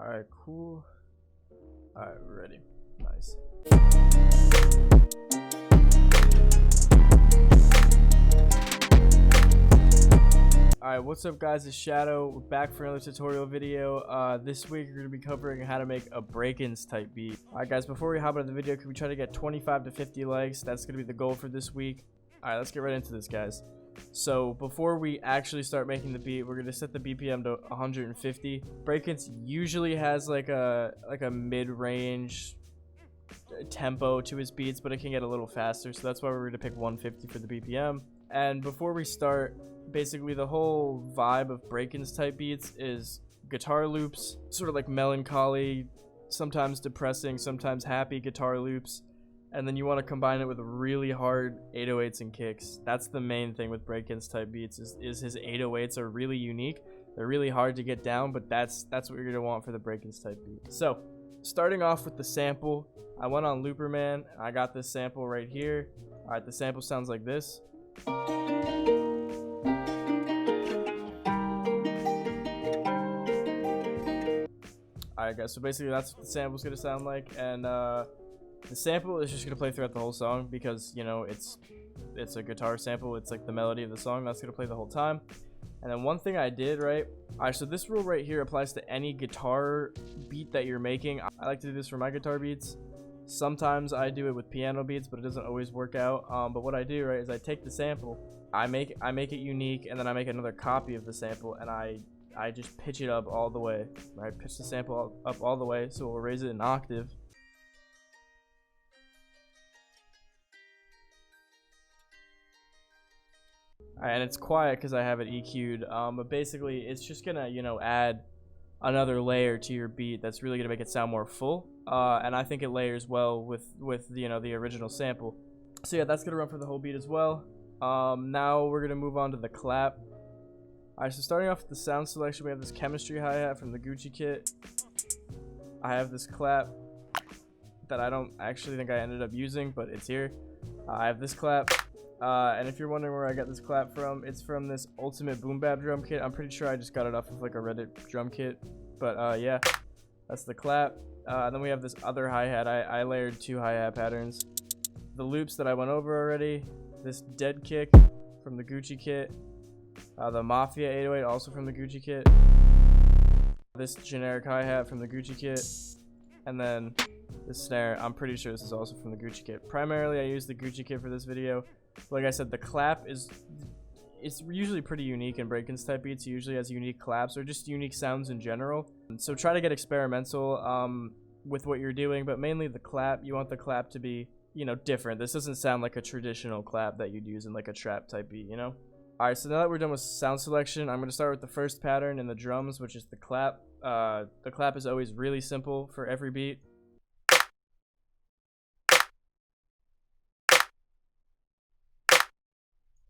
Alright, cool. Alright, we're ready. Nice. Alright, what's up guys, it's Shadow. We're back for another tutorial video. This week we're going to be covering how to make a Brakence type beat. Alright guys, before we hop into the video, can we try to get 25 to 50 likes? That's going to be the goal for this week. Alright, let's get right into this, guys. So before we actually start making the beat, we're going to set the BPM to 150. Brakence usually has like a mid-range tempo to his beats, but it can get a little faster, so that's why we're going to pick 150 for the BPM. And before we start, basically the whole vibe of Brakence type beats is guitar loops, sort of like melancholy, sometimes depressing, sometimes happy guitar loops, and then you want to combine it with really hard 808s and kicks. That's the main thing with Brakence type beats is his 808s are really unique. They're really hard to get down, but that's what you're going to want for the Brakence type beat. So starting off with the sample, I went on Looperman. I got this sample right here. Alright, the sample sounds like this. Alright guys, so basically that's what the sample's gonna sound like, and the sample is just gonna play throughout the whole song because, you know, it's a guitar sample. It's like the melody of the song that's gonna play the whole time. And then one thing I did, right? Alright, so this rule right here applies to any guitar beat that you're making. I like to do this for my guitar beats. Sometimes I do it with piano beats, but it doesn't always work out. But what I do, right, is I take the sample, I make it unique, and then I make another copy of the sample, and I just pitch it up all the way. Right, pitch the sample up all the way, so we'll raise it an octave. Alright, and it's quiet because I have it EQ'd, but basically it's just gonna, you know, add another layer to your beat that's really gonna make it sound more full, and I think it layers well with you know, the original sample. So yeah, that's gonna run for the whole beat as well. Now we're gonna move on to the clap. Alright, so starting off with the sound selection, we have this chemistry hi-hat from the Gucci kit. I have this clap that I don't actually think I ended up using, but it's here. I have this clap. And if you're wondering where I got this clap from, it's from this Ultimate Boom Bap drum kit. I'm pretty sure I just got it off of like a Reddit drum kit. But yeah, that's the clap. And then we have this other hi-hat. I layered two hi-hat patterns. The loops that I went over already. This dead kick from the Gucci kit. The Mafia 808 also from the Gucci kit. This generic hi-hat from the Gucci kit. And then this snare, I'm pretty sure this is also from the Gucci kit. Primarily I use the Gucci kit for this video. Like I said, the clap it's usually pretty unique in Brakence type beats. It usually has unique claps or just unique sounds in general. So try to get experimental with what you're doing, but mainly the clap. You want the clap to be, you know, different. This doesn't sound like a traditional clap that you'd use in like a trap type beat, you know? Alright, so now that we're done with sound selection, I'm going to start with the first pattern in the drums, which is the clap. The clap is always really simple for every beat.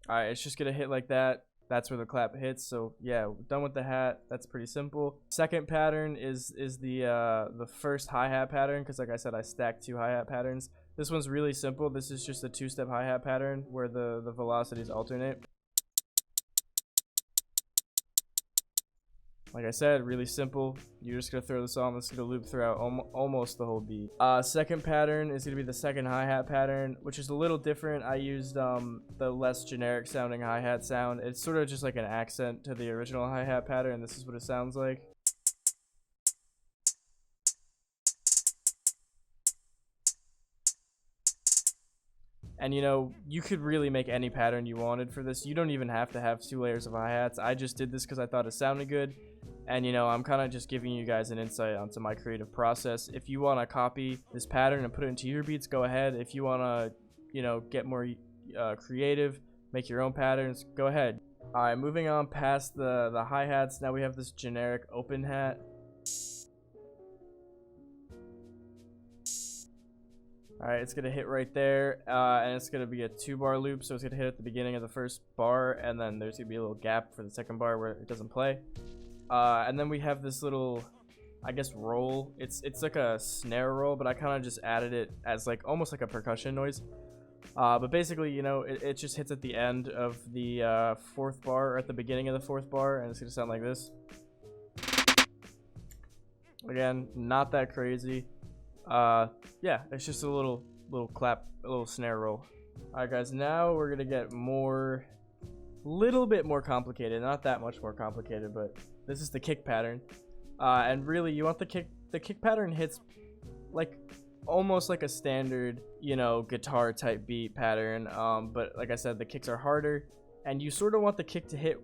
Alright, it's just gonna hit like that. That's where the clap hits. So yeah, we're done with the hat. That's pretty simple. Second pattern is the first hi-hat pattern, because like I said, I stacked two hi-hat patterns. This one's really simple. This is just a two-step hi-hat pattern where the velocities alternate. Like I said, really simple. You're just gonna throw this on. This is gonna loop throughout almost the whole beat. Second pattern is gonna be the second hi-hat pattern, which is a little different. I used the less generic sounding hi-hat sound. It's sort of just like an accent to the original hi-hat pattern. This is what it sounds like. And you know, you could really make any pattern you wanted for this. You don't even have to have 2 layers of hi-hats. I just did this because I thought it sounded good. And you know, I'm kind of just giving you guys an insight onto my creative process. If you want to copy this pattern and put it into your beats, go ahead. If you want to, you know, get more creative, make your own patterns, go ahead. Alright, moving on past the hi-hats, now we have this generic open hat. Alright, it's going to hit right there, and it's going to be a 2-bar loop, so it's going to hit at the beginning of the first bar, and then there's going to be a little gap for the second bar where it doesn't play. And then we have this little, I guess, roll. It's like a snare roll, but I kind of just added it as like almost like a percussion noise. But basically, you know, it just hits at the end of the 4th bar, or at the beginning of the 4th bar, and it's going to sound like this. Again, not that crazy. Yeah, it's just a little clap, a little snare roll. All right, guys, now we're gonna get little bit more complicated. Not that much more complicated, but this is the kick pattern. And really, you want the kick pattern hits like almost like a standard, you know, guitar type beat pattern. But like I said, the kicks are harder, and you sort of want the kick to hit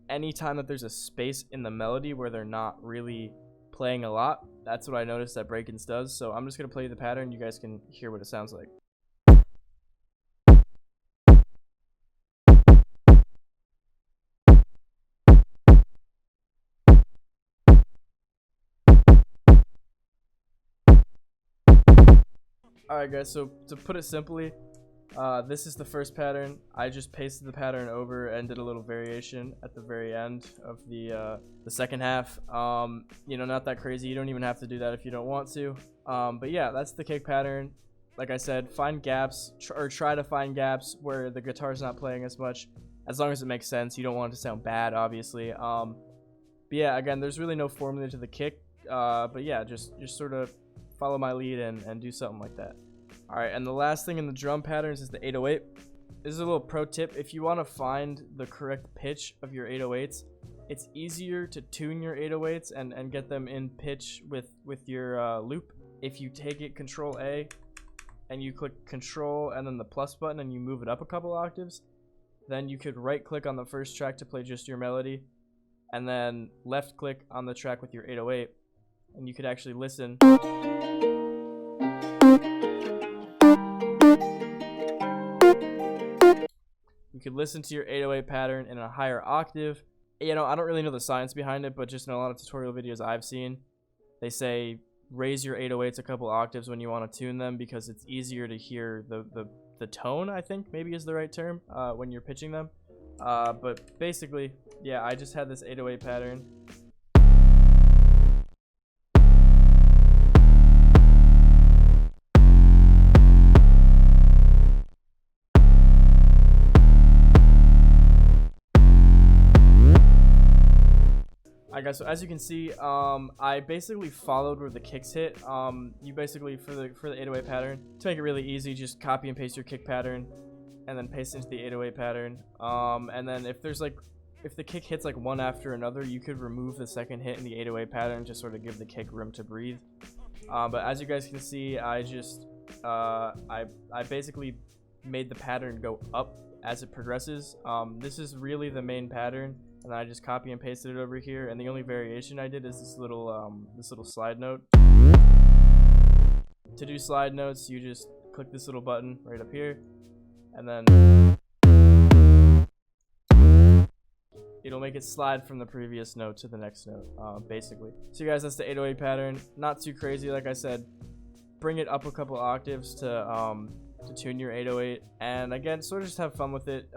anytime that there's a space in the melody where they're not really playing a lot. That's what I noticed that Brakence does. So I'm just gonna play the pattern. You guys can hear what it sounds like. Alright guys, so to put it simply, this is the first pattern. I just pasted the pattern over and did a little variation at the very end of the second half. You know, not that crazy. You don't even have to do that if you don't want to. But yeah, that's the kick pattern. Like I said, find gaps, or try to find gaps where the guitar's not playing as much, as long as it makes sense. You don't want it to sound bad, obviously. But yeah, again, there's really no formula to the kick. But yeah, just sort of follow my lead and do something like that. All right, and the last thing in the drum patterns is the 808. This is a little pro tip. If you want to find the correct pitch of your 808s, it's easier to tune your 808s and get them in pitch with your loop. If you take it Control A and you click Control and then the plus button and you move it up a couple octaves, then you could right click on the first track to play just your melody, and then left click on the track with your 808, and you could actually listen. You could listen to your 808 pattern in a higher octave. You know, I don't really know the science behind it, but just in a lot of tutorial videos I've seen, they say raise your 808s a couple octaves when you want to tune them, because it's easier to hear the tone, I think maybe is the right term, when you're pitching them. But basically, yeah, I just had this 808 pattern. Alright guys, so as you can see, I basically followed where the kicks hit. You basically, for the 808 pattern, to make it really easy, just copy and paste your kick pattern and then paste into the 808 pattern. And then if the kick hits like one after another, you could remove the second hit in the 808 pattern to sort of give the kick room to breathe. But as you guys can see, I basically made the pattern go up as it progresses. This is really the main pattern, and I just copy and pasted it over here, and the only variation I did is this little slide note. To do slide notes, you just click this little button right up here, and then it'll make it slide from the previous note to the next note, basically. So guys, that's the 808 pattern. Not too crazy, like I said. Bring it up a couple octaves to tune your 808, and again, sort of just have fun with it.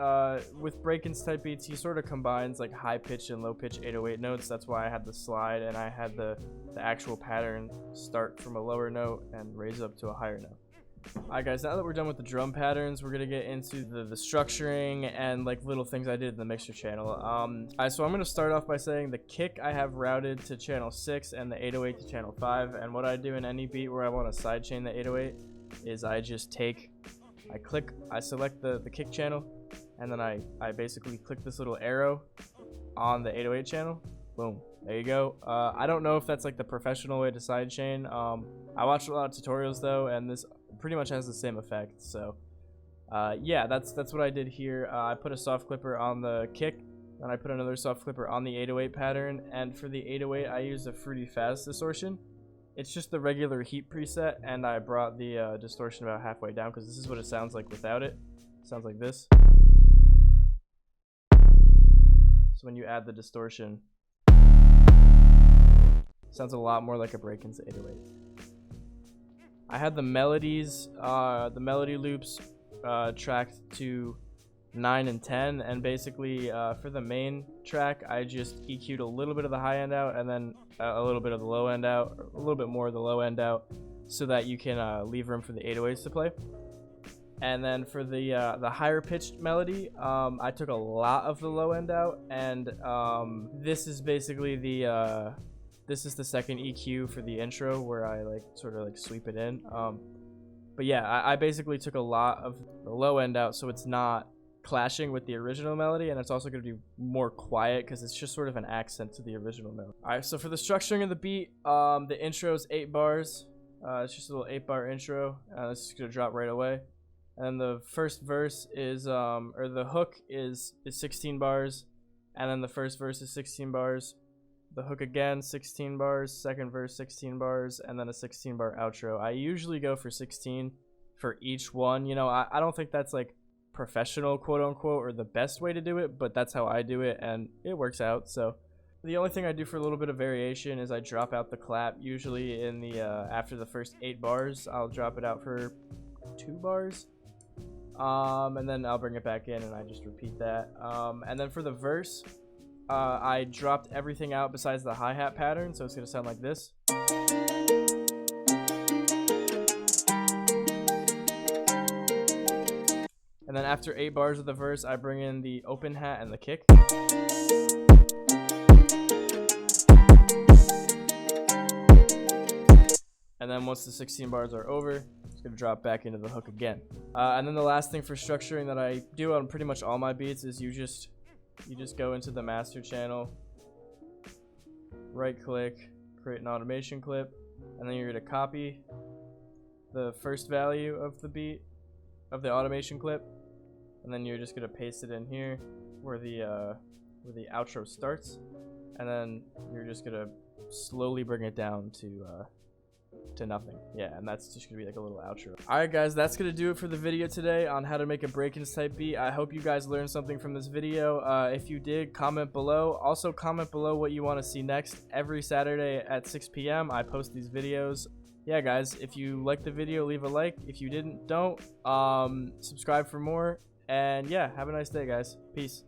With Brakence type beats, he sort of combines like high pitch and low pitch 808 notes. That's why I had the slide, and I had the actual pattern start from a lower note and raise up to a higher note. Alright guys, now that we're done with the drum patterns, we're gonna get into the structuring and like little things I did in the mixer channel. Alright, so I'm gonna start off by saying the kick I have routed to channel 6 and the 808 to channel 5, and what I do in any beat where I want to sidechain the 808 is I select the kick channel, and then I basically click this little arrow on the 808 channel. Boom, there you go. I don't know if that's like the professional way to sidechain. I watched a lot of tutorials though, and this pretty much has the same effect. So yeah, that's what I did here. I put a soft clipper on the kick, and I put another soft clipper on the 808 pattern, and for the 808 I used a fruity fast distortion. It's just the regular heat preset, and I brought the distortion about halfway down, because this is what it sounds like without it. It sounds like this. So when you add the distortion, it sounds a lot more like a Brakence 808. I had the melodies, the melody loops tracked to 9 and 10, and basically for the main track I just EQ'd a little bit of the high end out, and then a little bit of the low end out, or a little bit more of the low end out, so that you can leave room for the 808s to play. And then for the higher pitched melody, I took a lot of the low end out, and this is basically the this is the second EQ for the intro where I like sort of like sweep it in. But yeah, I basically took a lot of the low end out so it's not clashing with the original melody, and it's also going to be more quiet because it's just sort of an accent to the original melody. Alright, so for the structuring of the beat, the intro is 8 bars. It's just a little 8-bar intro. This is going to drop right away. And the first verse is, or the hook is 16 bars. And then the first verse is 16 bars. The hook again, 16 bars. Second verse, 16 bars. And then a 16-bar outro. I usually go for 16 for each one. You know, I don't think that's like professional, quote unquote, or the best way to do it, but that's how I do it, and it works out. So the only thing I do for a little bit of variation is I drop out the clap. Usually in the after the first 8 bars, I'll drop it out for 2 bars. And then I'll bring it back in and I just repeat that. And then for the verse, I dropped everything out besides the hi-hat pattern, so it's going to sound like this. And then after 8 bars of the verse, I bring in the open hat and the kick. And then once the 16 bars are over, it's going to drop back into the hook again. And then the last thing for structuring that I do on pretty much all my beats is you just go into the master channel, right click, create an automation clip, and then you're going to copy the first value of the beat, of the automation clip, and then you're just going to paste it in here where the outro starts, and then you're just going to slowly bring it down to nothing. Yeah, and that's just gonna be like a little outro. Alright guys, that's gonna do it for the video today on how to make a Brakence type beat. I hope you guys learned something from this video. If you did, comment below. Also comment below what you want to see next. Every Saturday at 6 p.m. I post these videos. Yeah guys, if you liked the video, leave a like. If you didn't, don't. Subscribe for more. And yeah, have a nice day guys. Peace.